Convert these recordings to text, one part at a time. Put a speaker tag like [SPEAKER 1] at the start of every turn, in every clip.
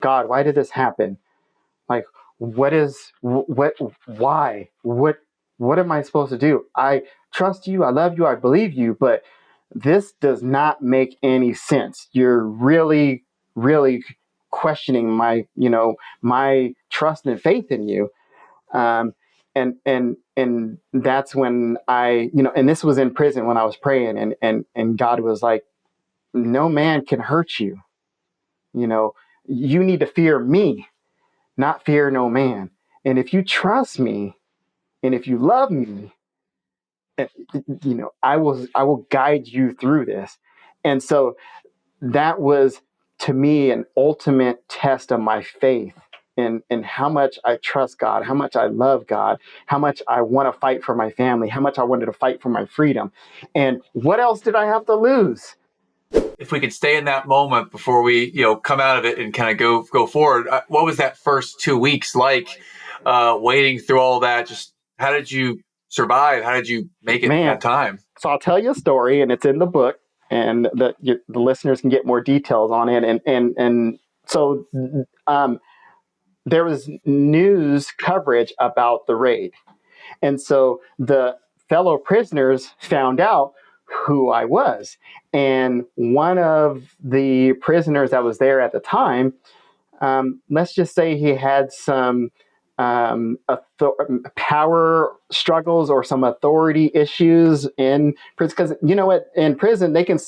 [SPEAKER 1] God, why did this happen? Like, why? What am I supposed to do? I trust you. I love you. I believe you, but this does not make any sense. You're really, really questioning my trust and faith in you. Um, and that's when and this was in prison when I was praying, and God was like, no man can hurt you. You know, you need to fear me, not fear no man. And if you trust me and if you love me, eh, I will guide you through this. And so that was to me an ultimate test of my faith and how much I trust God, how much I love God, how much I want to fight for my family, how much I wanted to fight for my freedom. And what else did I have to lose?
[SPEAKER 2] If we could stay in that moment before we, come out of it and kind of go forward, what was that first 2 weeks like, waiting through all that? Just how did you survive? How did you make it
[SPEAKER 1] Man,
[SPEAKER 2] that time?
[SPEAKER 1] so I'll tell you a story, and it's in the book, and the listeners can get more details on it. And so there was news coverage about the raid, and so the fellow prisoners found out who I was, and one of the prisoners that was there at the time, let's just say he had some power struggles or some authority issues in prison. Because you know what, in prison they can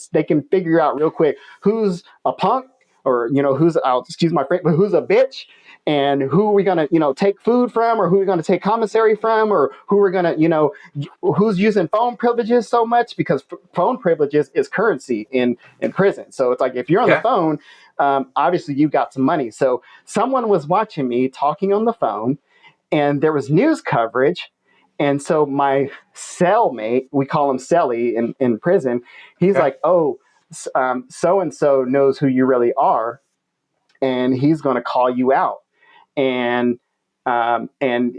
[SPEAKER 1] figure out real quick who's a punk, or who's excuse my friend, but who's a bitch, and who are we gonna take food from, or who we're gonna take commissary from, or who we're gonna who's using phone privileges so much, because phone privileges is currency in prison. So it's like, if you're on the
[SPEAKER 2] Okay.
[SPEAKER 1] phone, obviously you've got some money. So someone was watching me talking on the phone, and there was news coverage. And so my cellmate, we call him Celly in prison, he's
[SPEAKER 2] Okay.
[SPEAKER 1] like, oh, so and so knows who you really are, and he's going to call you out. And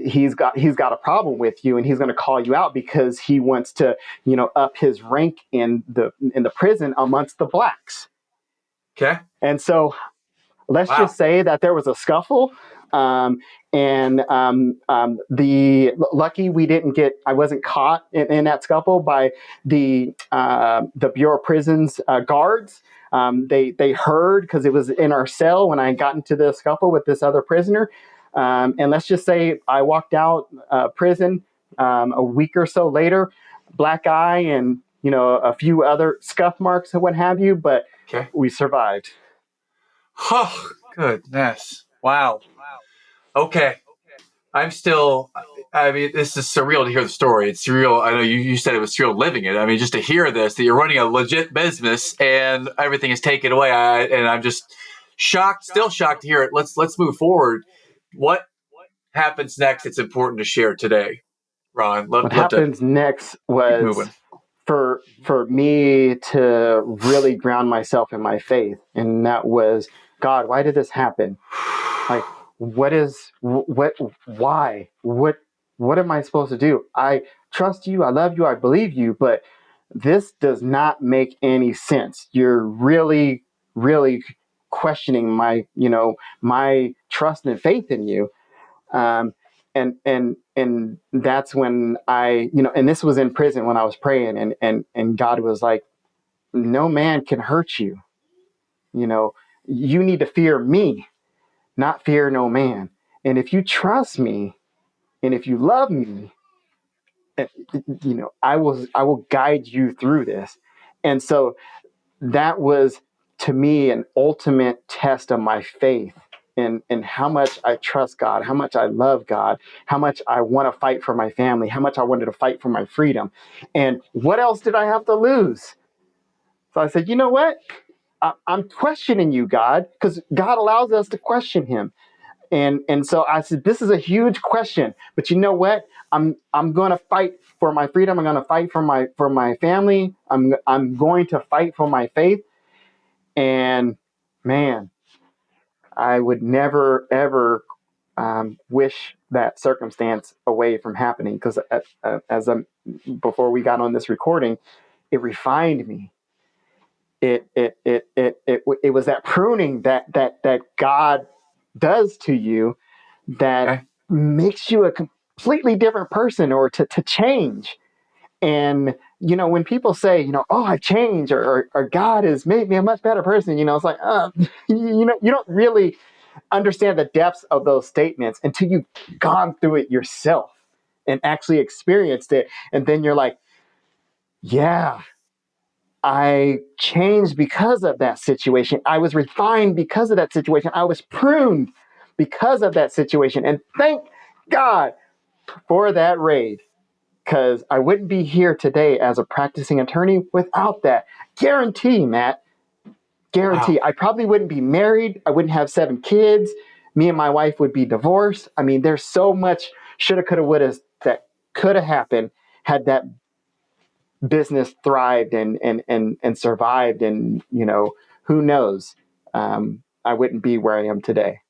[SPEAKER 1] he's got a problem with you, and he's going to call you out because he wants to up his rank in the prison amongst the blacks.
[SPEAKER 2] Okay.
[SPEAKER 1] And so let's
[SPEAKER 2] Wow.
[SPEAKER 1] just say that there was a scuffle. The lucky we didn't get, I wasn't caught in that scuffle by the Bureau of Prisons guards. They heard, because it was in our cell when I got into the scuffle with this other prisoner. And let's just say I walked out prison a week or so later, black eye, and a few other scuff marks and what have you, but
[SPEAKER 2] Okay.
[SPEAKER 1] we survived.
[SPEAKER 2] Oh, goodness. Wow. Okay. I'm still, I mean, this is surreal to hear the story. It's surreal. I know you said it was surreal living it. I mean, just to hear this, that you're running a legit business and everything is taken away. And I'm just shocked, still shocked to hear it. Let's move forward. What happens next? It's important to share today, Ron.
[SPEAKER 1] What
[SPEAKER 2] Love to
[SPEAKER 1] happens next
[SPEAKER 2] keep
[SPEAKER 1] was
[SPEAKER 2] moving.
[SPEAKER 1] for me to really ground myself in my faith, and that was, God, why did this happen? Like, what am I supposed to do? I trust you, I love you, I believe you, but this does not make any sense. You're really, really questioning my trust and faith in you. um, and that's when and this was in prison when I was praying, and God was like, no man can hurt you. You know, you need to fear me, not fear no man. And if you trust me, and if you love me, eh, I will guide you through this. And so that was to me an ultimate test of my faith, and how much I trust God, how much I love God, how much I want to fight for my family, how much I wanted to fight for my freedom. And what else did I have to lose? So I said, you know what? I'm questioning you, God, because God allows us to question him. And so I said, this is a huge question, but you know what? I'm going to fight for my freedom. I'm going to fight for my family. I'm going to fight for my faith. And man, I would never ever wish that circumstance away from happening, because before we got on this recording, it refined me. It was that pruning that God does to you that
[SPEAKER 2] Okay.
[SPEAKER 1] makes you a completely different person, or to change. And, when people say, oh, I've changed, or God has made me a much better person, it's like, you don't really understand the depths of those statements until you've gone through it yourself and actually experienced it. And then you're like, yeah, I changed because of that situation. I was refined because of that situation. I was pruned because of that situation. And thank God for that raid, because I wouldn't be here today as a practicing attorney without that. Guarantee, Matt.
[SPEAKER 2] Wow.
[SPEAKER 1] Guarantee. I probably wouldn't be married. I wouldn't have 7 kids. Me and my wife would be divorced. I mean, there's so much shoulda, coulda, woulda that could have happened had that business thrived and survived. And, who knows? I wouldn't be where I am today.